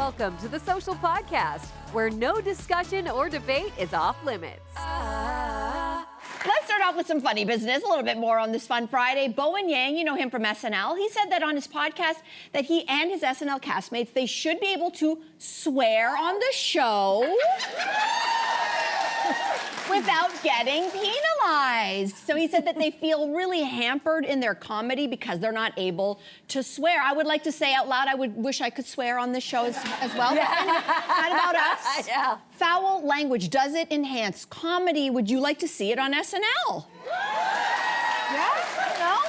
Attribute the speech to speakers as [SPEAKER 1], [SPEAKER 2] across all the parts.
[SPEAKER 1] Welcome to the Social Podcast, where no discussion or debate is off limits.
[SPEAKER 2] Let's start off with some funny business, a little bit more on this Fun Friday. Bowen Yang, you know him from SNL, he said that on his podcast that he and his SNL castmates, they should be able to swear on the show without getting penalized. So he said that they feel really hampered in their comedy because they're not able to swear. I would like to say out loud, I would wish I could swear on this show as well. Yeah. But anyway, not about us. Yeah. Foul language, does it enhance comedy? Would you like to see it on SNL?
[SPEAKER 3] Yeah? No?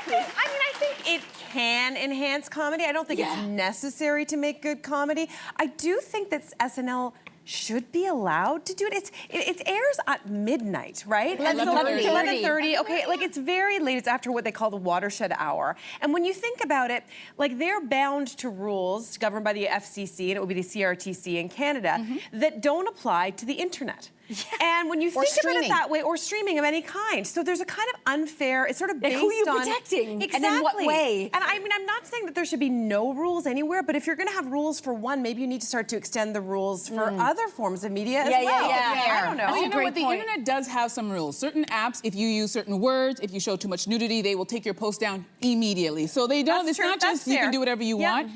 [SPEAKER 3] I think it can enhance comedy. I don't think it's necessary to make good comedy. I do think that SNL should be allowed to do it. It airs at midnight, right? 11:30. Okay, like it's very late. It's after what they call the watershed hour. And when you think about it, like they're bound to rules governed by the FCC, and it would be the CRTC in Canada, that don't apply to the internet. Yeah. And when you think about it that way, or streaming of any kind, so there's a kind of unfair, it's sort of based on...
[SPEAKER 2] Who are you protecting?
[SPEAKER 3] Exactly.
[SPEAKER 2] And in what way?
[SPEAKER 3] And I mean, I'm not saying that there should be no rules anywhere, but if you're gonna have rules for one, maybe you need to start to extend the rules for other forms of media as well.
[SPEAKER 2] Yeah.
[SPEAKER 3] I don't know.
[SPEAKER 4] Well, you know what, the internet does have some rules. Certain apps, if you use certain words, if you show too much nudity, they will take your post down immediately. So they don't, it's not just you can do whatever you want.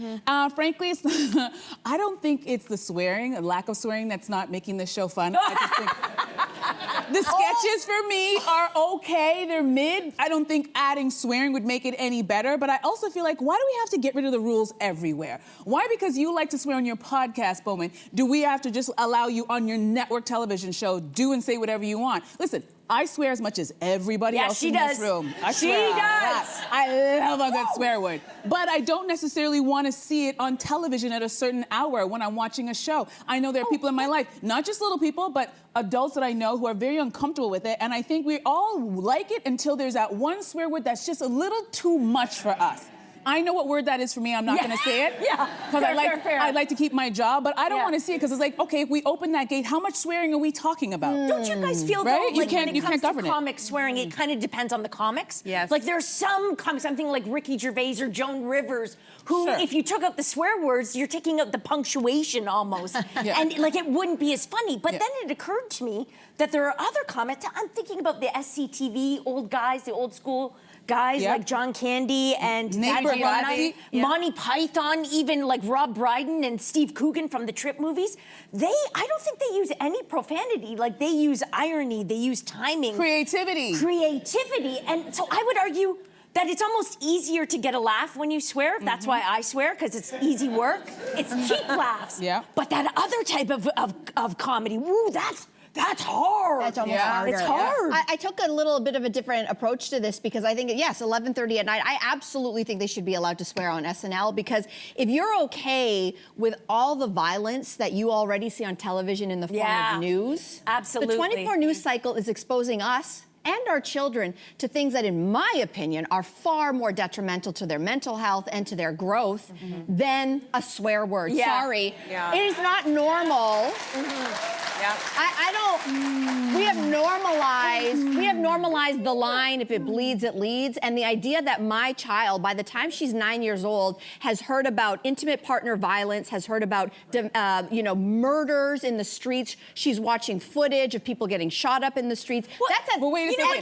[SPEAKER 4] Frankly, I don't think it's the swearing, a lack of swearing that's not making this show fun. I just think the sketches for me are okay, they're mid. I don't think adding swearing would make it any better, but I also feel like, why do we have to get rid of the rules everywhere? Why, because you like to swear on your podcast, Bowman, do we have to just allow you on your network television show, do and say whatever you want? Listen, I swear as much as everybody else in this room. She does. I love a good swear word. But I don't necessarily want to see it on television at a certain hour when I'm watching a show. I know there are people in my life, not just little people, but adults that I know who are very uncomfortable with it. And I think we all like it until there's that one swear word that's just a little too much for us. I know what word that is for me. I'm not going to say it. Because I'd like to keep my job, but I don't want to see it because it's like, okay, if we open that gate, how much swearing are we talking about?
[SPEAKER 5] Don't you guys feel
[SPEAKER 4] right?
[SPEAKER 5] though, like when it comes to
[SPEAKER 4] it.
[SPEAKER 5] comic swearing, it kind of depends on the comics?
[SPEAKER 3] Yes.
[SPEAKER 5] Like there's some comics, I'm thinking like Ricky Gervais or Joan Rivers, who if you took out the swear words, you're taking out the punctuation almost. And like it wouldn't be as funny. But then it occurred to me that there are other comics. I'm thinking about the SCTV old guys, the old school guys like John Candy and Monty Python, even like Rob Brydon and Steve Coogan from the Trip movies. I don't think they use any profanity. Like they use irony, they use timing.
[SPEAKER 4] Creativity.
[SPEAKER 5] And so I would argue that it's almost easier to get a laugh when you swear. That's why I swear, because it's easy work. It's cheap laughs. But that other type of comedy, woo, that's hard.
[SPEAKER 2] That's almost harder.
[SPEAKER 5] It's hard.
[SPEAKER 2] I took a little bit of a different approach to this because I think, yes, 11:30 at night, I absolutely think they should be allowed to swear on SNL because if you're okay with all the violence that you already see on television in the form of news,
[SPEAKER 5] absolutely.
[SPEAKER 2] The 24 news cycle is exposing us and our children to things that, in my opinion, are far more detrimental to their mental health and to their growth than a swear word. Sorry. It is not normal. I don't, we have normalized the line, if it bleeds, it leads. And the idea that my child, by the time she's 9 years old, has heard about intimate partner violence, has heard about, murders in the streets. She's watching footage of people getting shot up in the streets. That's at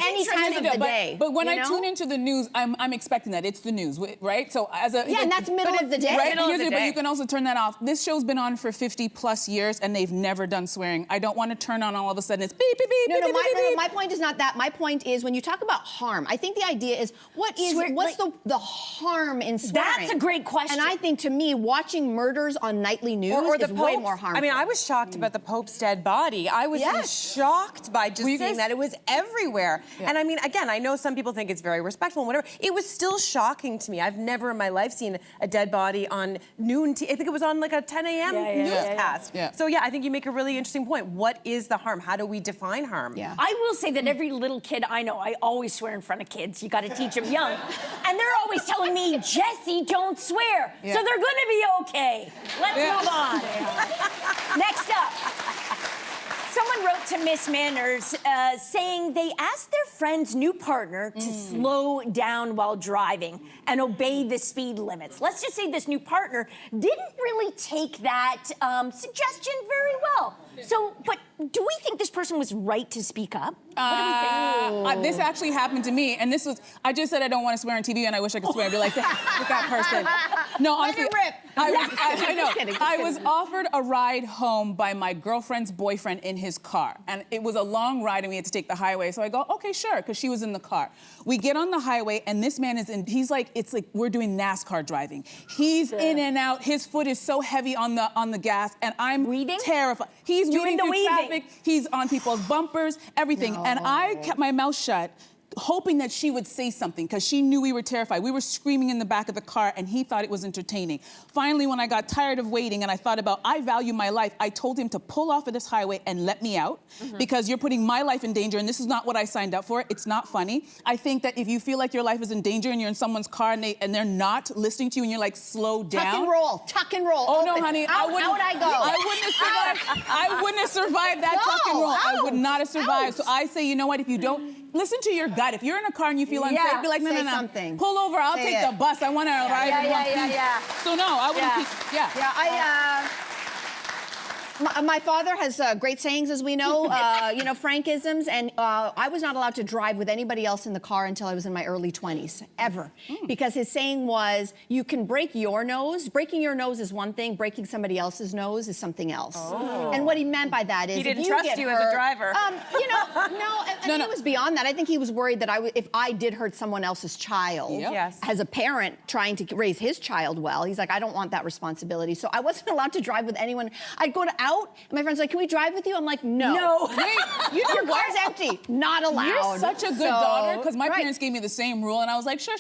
[SPEAKER 2] any time of the day.
[SPEAKER 4] But when I tune into the news, I'm expecting that. It's the news, right? So
[SPEAKER 2] and that's middle of the day.
[SPEAKER 4] Right? But you can also turn that off. This show's been on for 50+ years, and they've never done swearing. I don't want to turn on all of a sudden it's beep, beep, beep, beep, beep.
[SPEAKER 2] My point is not that. My point is when you talk about harm, I think the idea is what's the harm in swearing?
[SPEAKER 5] That's a great question.
[SPEAKER 2] And I think to me, watching murders on nightly news is way more harmful.
[SPEAKER 3] I mean, I was shocked about the Pope's dead body. I was shocked by just seeing that. It was everywhere. And I mean, again, I know some people think it's very respectful and whatever. It was still shocking to me. I've never in my life seen a dead body on noon. I think it was on like a 10 a.m. newscast. So I think you make a really interesting point. What is the harm? How do we define harm?
[SPEAKER 5] I will say that every little kid I know, I always swear in front of kids. You got to teach them young. And they're always telling me, Jesse, don't swear. So they're going to be okay. Let's move on. Next up. Someone wrote to Miss Manners saying they asked their friend's new partner to slow down while driving and obey the speed limits. Let's just say this new partner didn't really take that suggestion very well. So, but do we think this person was right to speak up? What do we think?
[SPEAKER 4] This actually happened to me, and this was, I just said I don't want to swear on TV, and I wish I could swear and be like that with that person. No, honestly, I know. I was offered a ride home by my girlfriend's boyfriend in his car, and it was a long ride, and we had to take the highway, so I go, okay, sure, because she was in the car. We get on the highway, and this man is in, he's like, it's like we're doing NASCAR driving. He's in and out, his foot is so heavy on the gas, and I'm terrified. He's weaving through traffic, he's on people's bumpers, everything. No. And I kept my mouth shut, hoping that she would say something, because she knew we were terrified. We were screaming in the back of the car, and he thought it was entertaining. Finally, when I got tired of waiting and I thought about, I value my life, I told him to pull off of this highway and let me out, because you're putting my life in danger, and this is not what I signed up for. It's not funny. I think that if you feel like your life is in danger and you're in someone's car and they're not listening to you and you're like, slow down.
[SPEAKER 2] Tuck and roll.
[SPEAKER 4] Oh, no, honey,
[SPEAKER 2] out I go.
[SPEAKER 4] I wouldn't have survived that tuck and roll. I would not have survived. So I say, you know what, if you don't, listen to your gut. If you're in a car and you feel unsafe, be like, no,
[SPEAKER 2] something.
[SPEAKER 4] Pull over. I'll take the bus. I want to arrive in one piece. So no, I wouldn't.
[SPEAKER 2] My father has great sayings, as we know, Frankisms, and I was not allowed to drive with anybody else in the car until I was in my early 20s, ever. Because his saying was, you can break your nose. Breaking your nose is one thing. Breaking somebody else's nose is something else. And what he meant by that is,
[SPEAKER 3] he didn't trust you as a driver.
[SPEAKER 2] No, it was beyond that. I think he was worried that if I did hurt someone else's child, as a parent trying to raise his child well, he's like, I don't want that responsibility. So I wasn't allowed to drive with anyone. I'd go out, and my friend's like, can we drive with you? I'm like, no.
[SPEAKER 4] Wait,
[SPEAKER 2] your car's empty. Not allowed.
[SPEAKER 4] You're such a good daughter, because my parents gave me the same rule, and I was like, sure.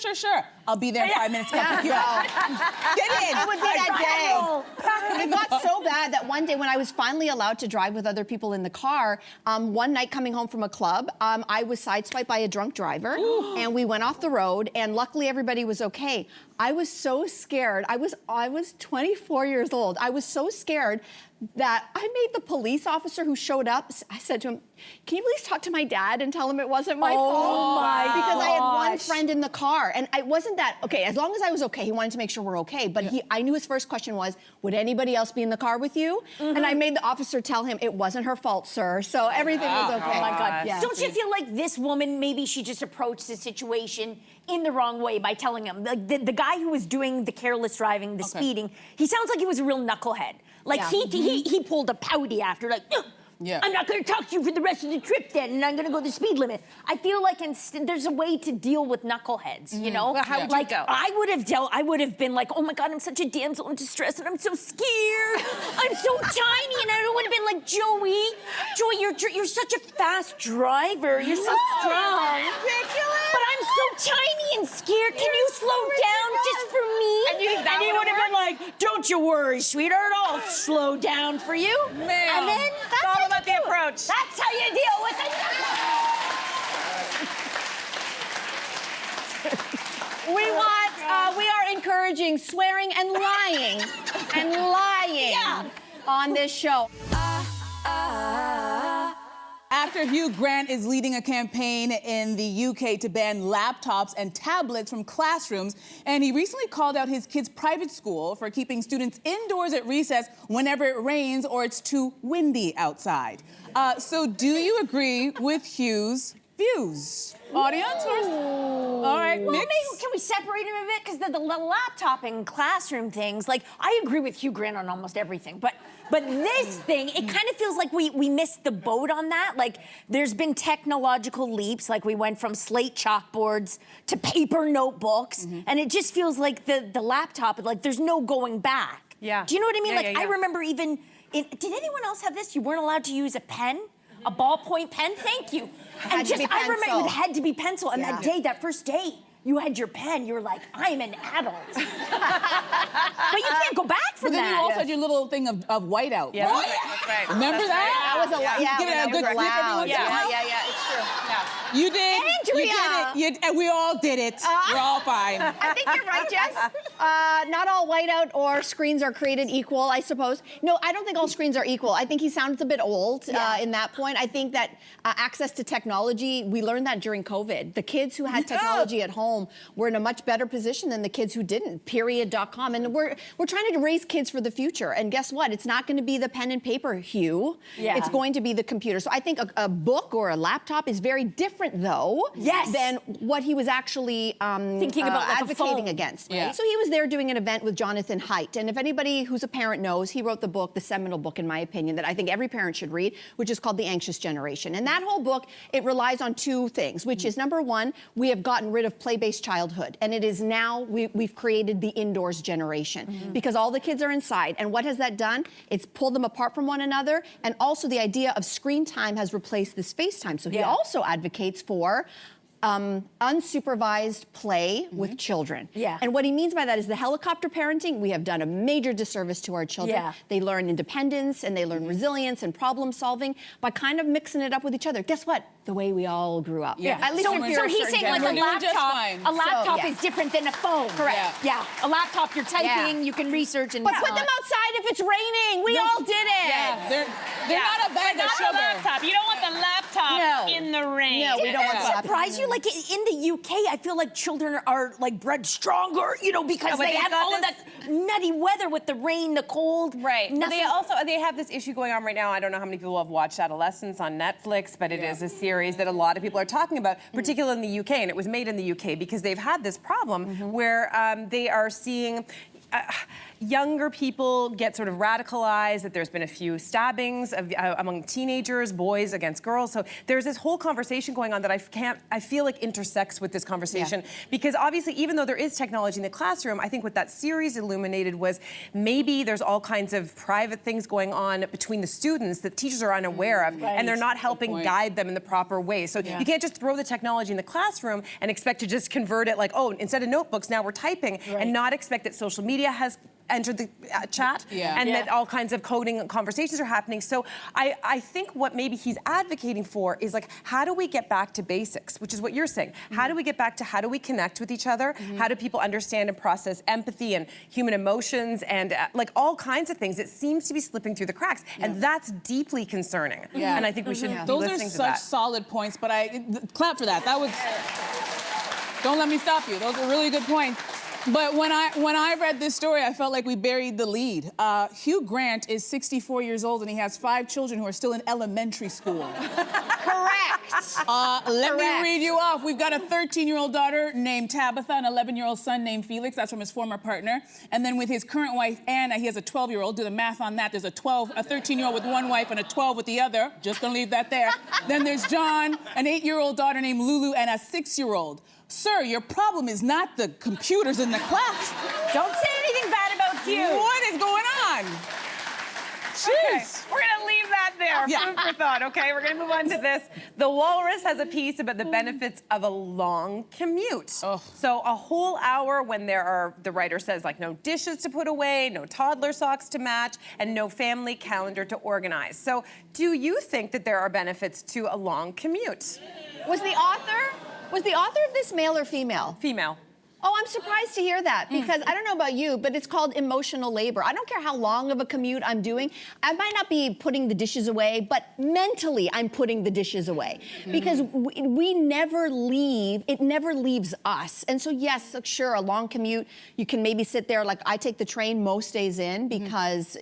[SPEAKER 4] I'll be there in 5 minutes. Get in.
[SPEAKER 2] It would be that day. It got so bad that one day when I was finally allowed to drive with other people in the car, one night coming home from a club, I was sideswiped by a drunk driver, and we went off the road, and luckily everybody was okay. I was so scared. I was 24 years old. I was so scared that I made the police officer who showed up, I said to him, can you please talk to my dad and tell him it wasn't my fault? Because I had one friend in the car, and I wasn't that, okay, as long as I was okay, he wanted to make sure we're okay, but I knew his first question was, would anybody else be in the car with you? And I made the officer tell him it wasn't her fault, sir, so everything was okay.
[SPEAKER 5] Oh my God. Yeah. Don't you feel like this woman, maybe she just approached the situation in the wrong way by telling him, like the guy who was doing the careless driving, the speeding, he sounds like he was a real knucklehead. Like he pulled a pouty after, like, I'm not going to talk to you for the rest of the trip then, and I'm going to go the speed limit. I feel like there's a way to deal with knuckleheads, you know?
[SPEAKER 3] Well, how would you go?
[SPEAKER 5] I would have been like, oh my God, I'm such a damsel in distress, and I'm so scared. I'm so tiny, and I would have been like, Joey, you're such a fast driver. You're so strong.
[SPEAKER 3] Ridiculous.
[SPEAKER 5] But I'm so tiny and scared. Can you slow down just for me?
[SPEAKER 3] And you think that
[SPEAKER 5] he would have been like, don't you worry, sweetheart, I'll slow down for you.
[SPEAKER 3] Man.
[SPEAKER 5] And then
[SPEAKER 3] It's all about the approach.
[SPEAKER 5] That's how you deal with it.
[SPEAKER 2] We are encouraging swearing and lying on this show.
[SPEAKER 4] Actor Hugh Grant is leading a campaign in the UK to ban laptops and tablets from classrooms, and he recently called out his kid's private school for keeping students indoors at recess whenever it rains or it's too windy outside. So do you agree with Hugh's views? Audience? All right,
[SPEAKER 5] well, maybe, can we separate him a bit? Because the laptop and classroom things, like, I agree with Hugh Grant on almost everything, but this thing, it kind of feels like we missed the boat on that. Like, there's been technological leaps, like we went from slate chalkboards to paper notebooks, and it just feels like the laptop, like, there's no going back.
[SPEAKER 3] Yeah.
[SPEAKER 5] Do you know what I mean? I remember even, did anyone else have this? You weren't allowed to use a pen? A ballpoint pen? Thank you. I remember it had to be pencil, and that first day, you had your pen, you were like, I'm an adult. But you can't go back from that.
[SPEAKER 4] But then you also had your little thing of whiteout.
[SPEAKER 3] Yeah,
[SPEAKER 4] right?
[SPEAKER 3] that's right.
[SPEAKER 4] Remember that?
[SPEAKER 2] That was a lot.
[SPEAKER 4] Give it a good flip every once in a while.
[SPEAKER 2] Yeah, it's true.
[SPEAKER 4] You did?
[SPEAKER 5] And
[SPEAKER 2] Andrea.
[SPEAKER 4] You did it. And we all did it. We're all fine.
[SPEAKER 2] I think you're right, Jess. Not all whiteout or screens are created equal, I suppose. No, I don't think all screens are equal. I think he sounds a bit old in that point. I think that access to technology, we learned that during COVID. The kids who had technology at home were in a much better position than the kids who didn't, period.com. And we're trying to raise kids for the future. And guess what? It's not going to be the pen and paper, Hugh.
[SPEAKER 5] Yeah.
[SPEAKER 2] It's going to be the computer. So I think a book or a laptop is very different, though, than what he was actually
[SPEAKER 5] thinking about, like,
[SPEAKER 2] advocating against.
[SPEAKER 4] Yeah.
[SPEAKER 2] So he was there doing an event with Jonathan Haidt. And if anybody who's a parent knows, he wrote the book, the seminal book, in my opinion, that I think every parent should read, which is called The Anxious Generation. And that whole book, it relies on two things, which is, number one, we have gotten rid of play-based childhood. And it is now, we've created the indoors generation because all the kids are inside. And what has that done? It's pulled them apart from one another. And also the idea of screen time has replaced this FaceTime. So he also advocates for unsupervised play with children.
[SPEAKER 5] Yeah.
[SPEAKER 2] And what he means by that is the helicopter parenting, we have done a major disservice to our children.
[SPEAKER 5] Yeah.
[SPEAKER 2] They learn independence and they learn resilience and problem solving by kind of mixing it up with each other. Guess what? The way we all grew up.
[SPEAKER 4] Yeah.
[SPEAKER 2] At least
[SPEAKER 5] So,
[SPEAKER 2] if you're
[SPEAKER 5] so he's saying like
[SPEAKER 4] We're
[SPEAKER 5] a
[SPEAKER 4] doing just
[SPEAKER 5] laptop.
[SPEAKER 4] fine.
[SPEAKER 5] A laptop
[SPEAKER 2] So,
[SPEAKER 5] is different than a phone.
[SPEAKER 2] Correct.
[SPEAKER 5] Yeah. A laptop, you're typing, you can research and.
[SPEAKER 2] But put them outside if it's raining. We all did it.
[SPEAKER 4] Yeah, they're not a bag of sugar.
[SPEAKER 6] Laptop. You don't want the laptop in the rain.
[SPEAKER 2] No, we don't want that.
[SPEAKER 5] Surprise you? Like in the UK, I feel like children are like bred stronger, because
[SPEAKER 3] but
[SPEAKER 5] they
[SPEAKER 3] they've
[SPEAKER 5] have
[SPEAKER 3] got
[SPEAKER 5] all of that nutty weather with the rain, the cold.
[SPEAKER 3] Right.
[SPEAKER 5] Nothing.
[SPEAKER 3] They have this issue going on right now. I don't know how many people have watched Adolescence on Netflix, but it is a series that a lot of people are talking about, particularly in the UK, and it was made in the UK because they've had this problem where they are seeing younger people get sort of radicalized, that there's been a few stabbings among teenagers, boys against girls. So there's this whole conversation going on that I feel like intersects with this conversation. Because obviously, even though there is technology in the classroom, I think what that series illuminated was maybe there's all kinds of private things going on between the students that teachers are unaware of, and they're not helping guide them in the proper way. So you can't just throw the technology in the classroom and expect to just convert it like, oh, instead of notebooks, now we're typing, and not expect that social media has entered the chat and that all kinds of coding conversations are happening. So I think what maybe he's advocating for is like, how do we get back to basics, which is what you're saying. How do we get back to how do we connect with each other? How do people understand and process empathy and human emotions and like all kinds of things? It seems to be slipping through the cracks, and that's deeply concerning. And I think we should be
[SPEAKER 4] Those are
[SPEAKER 3] listening to
[SPEAKER 4] such
[SPEAKER 3] that.
[SPEAKER 4] solid points, but clap for that. That was, don't let me stop you. Those are really good points. But when I read this story, I felt like we buried the lead. Hugh Grant is 64 years old and he has 5 children who are still in elementary school.
[SPEAKER 2] Correct.
[SPEAKER 4] Let me read you off. We've got a 13-year-old daughter named Tabitha, an 11-year-old son named Felix. That's from his former partner. And then with his current wife, Anna, he has a 12-year-old. Do the math on that. There's a 13-year-old with one wife and a 12 with the other. Just gonna leave that there. Then there's John, an 8-year-old daughter named Lulu, and a 6-year-old. Sir, your problem is not the computers in the class.
[SPEAKER 5] Don't say anything bad about Hugh.
[SPEAKER 4] What is going on?
[SPEAKER 3] Okay,
[SPEAKER 4] Jeez.
[SPEAKER 3] we're gonna leave that there. Food for thought, okay? We're gonna move on to this. The Walrus has a piece about the benefits of a long commute. So a whole hour when the writer says, like, no dishes to put away, no toddler socks to match, and no family calendar to organize. So do you think that there are benefits to a long commute?
[SPEAKER 2] Was the author of this male or female?
[SPEAKER 3] Female.
[SPEAKER 2] Oh, I'm surprised to hear that because I don't know about you, but it's called emotional labor. I don't care how long of a commute I'm doing. I might not be putting the dishes away, but mentally I'm putting the dishes away because we never leave. It never leaves us. And so, yes, sure, a long commute, you can maybe sit there. Like I take the train most days in because,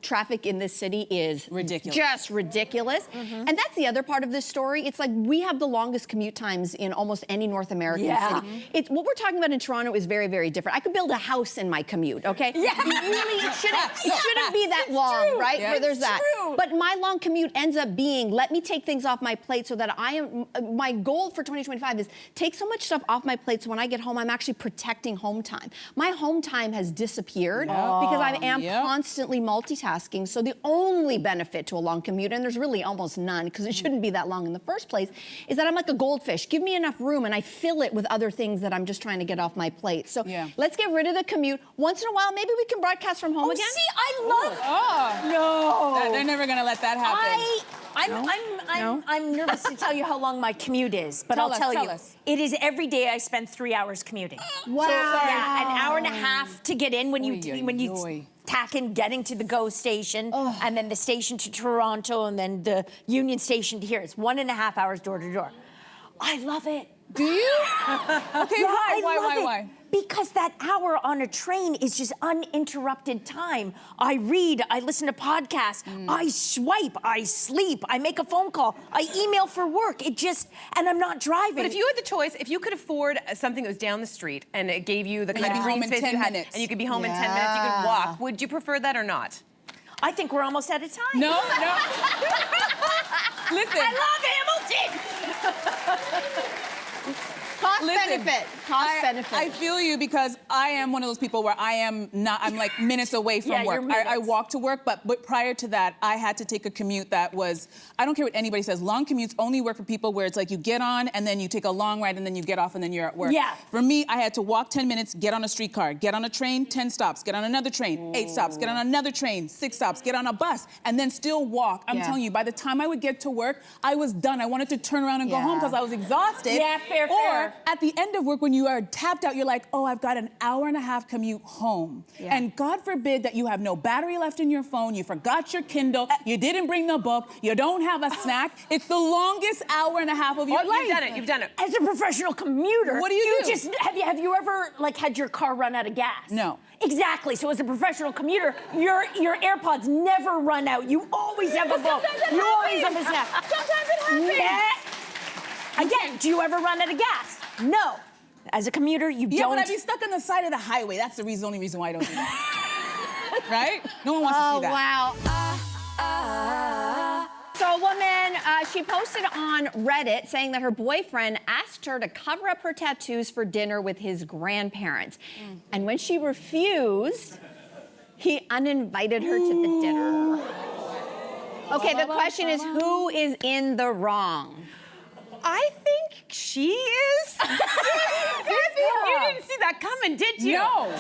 [SPEAKER 2] traffic in this city is
[SPEAKER 4] ridiculous.
[SPEAKER 2] Just ridiculous. And that's the other part of this story. It's like we have the longest commute times in almost any North American city. It's what we're talking about in Toronto is very, very different. I could build a house in my commute, okay? Yeah. It shouldn't be that long, right?
[SPEAKER 4] Yeah,
[SPEAKER 2] Where there's that.
[SPEAKER 5] true.
[SPEAKER 2] But my long commute ends up being, let me take things off my plate so that my goal for 2025 is take so much stuff off my plate so when I get home, I'm actually protecting home time. My home time has disappeared because I am constantly multitasking. So the only benefit to a long commute, and there's really almost none because it shouldn't be that long in the first place, is that I'm like a goldfish. Give me enough room and I fill it with other things that I'm just trying to get off my plate. So let's get rid of the commute. Once in a while, maybe we can broadcast from home again.
[SPEAKER 5] See, I love.
[SPEAKER 4] No. They're never gonna let that happen.
[SPEAKER 5] I'm nervous to tell you how long my commute is, but
[SPEAKER 4] Tell
[SPEAKER 5] I'll tell you.
[SPEAKER 4] us.
[SPEAKER 5] It is every day I spend 3 hours commuting.
[SPEAKER 2] Wow.
[SPEAKER 5] So, yeah, an hour and a half to get in when
[SPEAKER 4] Oy,
[SPEAKER 5] you
[SPEAKER 4] oy.
[SPEAKER 5] tack in getting to the GO station, and then the station to Toronto, and then the Union station to here. It's 1.5 hours door to door. I love it.
[SPEAKER 4] Do you? Okay,
[SPEAKER 5] Yeah,
[SPEAKER 4] why?
[SPEAKER 5] Because that hour on a train is just uninterrupted time. I read, I listen to podcasts, I swipe, I sleep, I make a phone call, I email for work. And I'm not driving.
[SPEAKER 3] But if you had the choice, if you could afford something that was down the street and it gave you the kind of
[SPEAKER 4] be
[SPEAKER 3] green
[SPEAKER 4] home in
[SPEAKER 3] space
[SPEAKER 4] 10
[SPEAKER 3] you had,
[SPEAKER 4] minutes.
[SPEAKER 3] and you could be home in 10 minutes, you could walk, would you prefer that or not?
[SPEAKER 5] I think we're almost out of time.
[SPEAKER 4] No. Listen.
[SPEAKER 5] I love Hamilton!
[SPEAKER 2] Cost benefit.
[SPEAKER 4] I feel you because I am one of those people where I'm like minutes away from
[SPEAKER 5] Yeah,
[SPEAKER 4] work.
[SPEAKER 5] you're minutes.
[SPEAKER 4] I walk to work, but prior to that, I had to take a commute that was, I don't care what anybody says, long commutes only work for people where it's like you get on and then you take a long ride and then you get off and then you're at work.
[SPEAKER 5] Yeah.
[SPEAKER 4] For me, I had to walk 10 minutes, get on a streetcar, get on a train, 10 stops, get on another train, 8 stops, get on another train, 6 stops, get on a bus, and then still walk. I'm telling you, by the time I would get to work, I was done. I wanted to turn around and go home because I was exhausted.
[SPEAKER 5] Yeah, fair.
[SPEAKER 4] Or at the end of work, when you are tapped out, you're like, oh, I've got an hour-and-a-half commute home.
[SPEAKER 2] Yeah.
[SPEAKER 4] And God forbid that you have no battery left in your phone, you forgot your Kindle, you didn't bring the book, you don't have a snack. It's the longest hour-and-a-half of your life.
[SPEAKER 3] You've done it.
[SPEAKER 5] As a professional commuter,
[SPEAKER 4] What do you do?
[SPEAKER 5] Have you ever had your car run out of gas?
[SPEAKER 4] No.
[SPEAKER 5] Exactly. So as a professional commuter, your AirPods never run out. You always have a book. You always have a snack.
[SPEAKER 4] Sometimes it happens.
[SPEAKER 5] Yeah. Again, do you ever run out of gas? No. As a commuter, you
[SPEAKER 4] Yeah,
[SPEAKER 5] don't.
[SPEAKER 4] but I'd be stuck on the side of the highway. That's the only reason why I don't do that. Right? No one wants to see that.
[SPEAKER 2] Wow. So a woman, she posted on Reddit saying that her boyfriend asked her to cover up her tattoos for dinner with his grandparents. And when she refused, he uninvited her to the dinner. Okay, the question is, who is in the wrong?
[SPEAKER 3] I think she is. You didn't see that coming, did you?
[SPEAKER 4] No.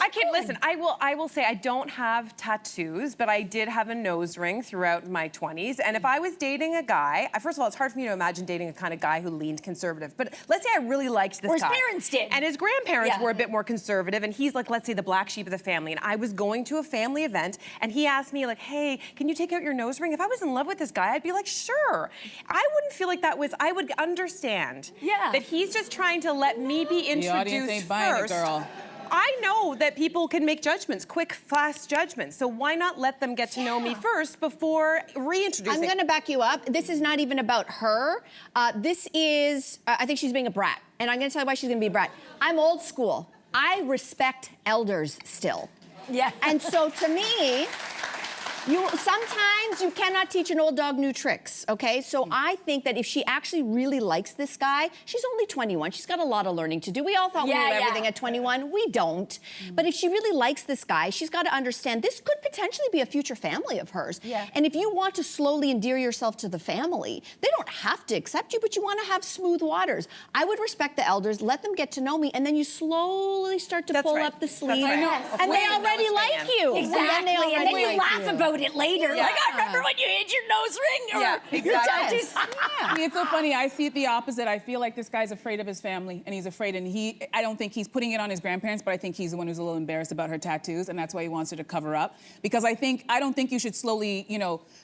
[SPEAKER 3] I can't listen. I will say I don't have tattoos, but I did have a nose ring throughout my 20s. And if I was dating a guy, first of all, it's hard for me to imagine dating a kind of guy who leaned conservative. But let's say I really liked this guy.
[SPEAKER 5] Or his parents did.
[SPEAKER 3] And his grandparents were a bit more conservative, and he's like, let's say, the black sheep of the family. And I was going to a family event, and he asked me, like, hey, can you take out your nose ring? If I was in love with this guy, I'd be like, sure. I wouldn't feel like that was. I would understand that he's just trying to let me be introduced
[SPEAKER 4] The audience ain't buying it,
[SPEAKER 3] first.
[SPEAKER 4] girl.
[SPEAKER 3] I know that people can make judgments, quick, fast judgments. So why not let them get to know me first before reintroducing?
[SPEAKER 2] I'm going to back you up. This is not even about her. This is, I think she's being a brat. And I'm going to tell you why she's going to be a brat. I'm old school. I respect elders still.
[SPEAKER 5] Yeah.
[SPEAKER 2] And so to me, sometimes you cannot teach an old dog new tricks, okay? So I think that if she actually really likes this guy, she's only 21. She's got a lot of learning to do. We all thought we knew everything at 21. We don't. But if she really likes this guy, she's got to understand this could potentially be a future family of hers.
[SPEAKER 5] Yeah.
[SPEAKER 2] And if you want to slowly endear yourself to the family, they don't have to accept you, but you want to have smooth waters. I would respect the elders, let them get to know me, and then you slowly start to pull up the sleeve.
[SPEAKER 3] Right.
[SPEAKER 2] And they already like you.
[SPEAKER 5] Exactly. And then you laugh about it later.
[SPEAKER 3] Yeah.
[SPEAKER 5] Like, I remember when you hid your nose ring or your tattoos.
[SPEAKER 4] See, it's so funny. I see it the opposite. I feel like this guy's afraid of his family, and he's afraid. And I don't think he's putting it on his grandparents, but I think he's the one who's a little embarrassed about her tattoos, and that's why he wants her to cover up. Because I don't think you should slowly,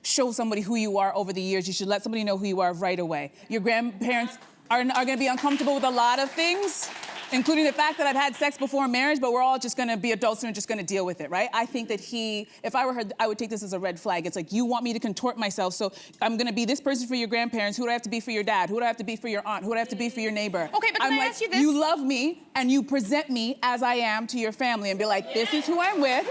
[SPEAKER 4] show somebody who you are over the years. You should let somebody know who you are right away. Your grandparents are going to be uncomfortable with a lot of things, including the fact that I've had sex before marriage, but we're all just gonna be adults and we're just gonna deal with it, right? I think that if I were her, I would take this as a red flag. It's like, you want me to contort myself, so I'm gonna be this person for your grandparents. Who do I have to be for your dad? Who do I have to be for your aunt? Who do I have to be for your neighbor?
[SPEAKER 3] Okay, but can I ask you this?
[SPEAKER 4] You love me, and you present me as I am to your family and be like, this is who I'm with.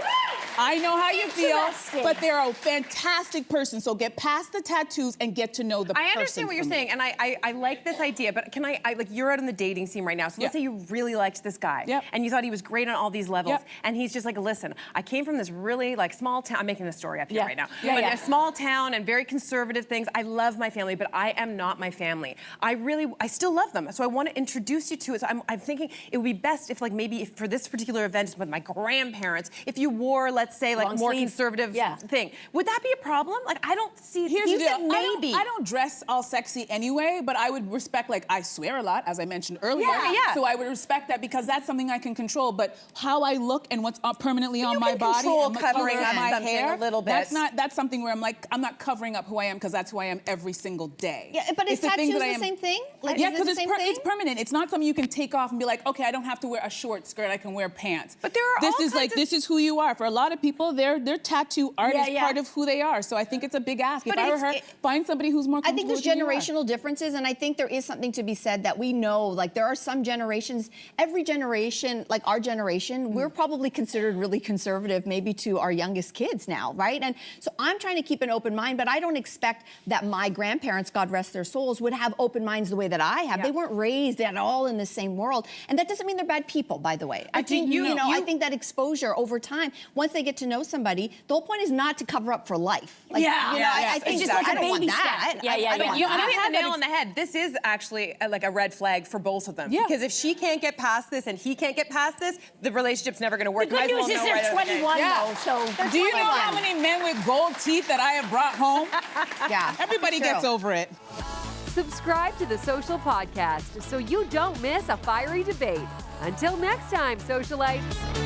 [SPEAKER 4] I know how you feel, but they're a fantastic person, so get past the tattoos and get to know the person.
[SPEAKER 3] I understand what you're saying, and I like this idea, but can like, you're out in the dating scene right now, so let's say you really liked this guy, and you thought he was great on all these levels, and he's just like, listen, I came from this really small town, I'm making this story up here right now, but a small town and very conservative things. I love my family, but I am not my family. I still love them, so I want to introduce you to it. So I'm thinking it would be best if maybe for this particular event with my grandparents, if you wore, let's let's say, like
[SPEAKER 5] Long
[SPEAKER 3] more
[SPEAKER 5] sleeve.
[SPEAKER 3] conservative
[SPEAKER 5] Yeah.
[SPEAKER 3] thing. Would that be a problem? Like, I don't see.
[SPEAKER 4] Here's
[SPEAKER 3] you
[SPEAKER 4] the
[SPEAKER 3] said
[SPEAKER 4] deal.
[SPEAKER 3] maybe.
[SPEAKER 4] I don't dress all sexy anyway, but I would respect, like, I swear a lot, as I mentioned earlier.
[SPEAKER 3] Yeah.
[SPEAKER 4] So I would respect that because that's something I can control. But how I look and what's permanently on my body
[SPEAKER 3] control
[SPEAKER 4] and the
[SPEAKER 3] covering
[SPEAKER 4] color of
[SPEAKER 3] up
[SPEAKER 4] my
[SPEAKER 3] something
[SPEAKER 4] hair,
[SPEAKER 3] a little bit.
[SPEAKER 4] That's something where I'm like, I'm not covering up who I am because that's who I am every single day.
[SPEAKER 2] Yeah, but is
[SPEAKER 4] It's the things
[SPEAKER 2] tattoos
[SPEAKER 4] that I
[SPEAKER 2] the
[SPEAKER 4] am-
[SPEAKER 2] same thing? Like,
[SPEAKER 4] yeah,
[SPEAKER 2] is it
[SPEAKER 4] because
[SPEAKER 2] the same thing?
[SPEAKER 4] it's permanent. It's not something you can take off and be like, okay, I don't have to wear a short skirt. I can wear pants.
[SPEAKER 3] But there are
[SPEAKER 4] this
[SPEAKER 3] all
[SPEAKER 4] is
[SPEAKER 3] kinds
[SPEAKER 4] like
[SPEAKER 3] of-
[SPEAKER 4] this is who you are. For a lot of people, their tattoo art
[SPEAKER 5] Yeah,
[SPEAKER 4] is
[SPEAKER 5] yeah.
[SPEAKER 4] part of who they are. So I think it's a big ask.
[SPEAKER 2] But
[SPEAKER 4] If I were
[SPEAKER 2] it's-
[SPEAKER 4] her, find somebody who's more
[SPEAKER 2] I think
[SPEAKER 4] comfortable
[SPEAKER 2] there's
[SPEAKER 4] with who you are.
[SPEAKER 2] generational differences, and I think there is something to be said that we know, like there are some generations, every generation, like our generation, we're probably considered really conservative, maybe to our youngest kids now, right? And so I'm trying to keep an open mind, but I don't expect that my grandparents, God rest their souls, would have open minds the way that I have. They weren't raised at all in the same world, and that doesn't mean they're bad people, by the way. I think I think that exposure over time, once they get to know somebody, the whole point is not to cover up for life. Like, I think
[SPEAKER 5] It's just like
[SPEAKER 2] I
[SPEAKER 5] a
[SPEAKER 2] don't want
[SPEAKER 5] baby
[SPEAKER 2] that.
[SPEAKER 5] step. Yeah,
[SPEAKER 2] I don't
[SPEAKER 5] yeah.
[SPEAKER 2] want
[SPEAKER 3] You
[SPEAKER 2] that.
[SPEAKER 3] hit the nail on the head. This is actually like a red flag for both of them.
[SPEAKER 4] Yeah.
[SPEAKER 3] Because if she can't get past this and he can't get past this, the relationship's never going to work.
[SPEAKER 5] The good news is they're 21 though, so
[SPEAKER 4] Do you know
[SPEAKER 2] 21.
[SPEAKER 4] how many men with gold teeth that I have brought home?
[SPEAKER 2] Yeah,
[SPEAKER 4] Everybody
[SPEAKER 2] true.
[SPEAKER 4] gets over it.
[SPEAKER 1] Subscribe to the Social Podcast so you don't miss a fiery debate. Until next time, socialites.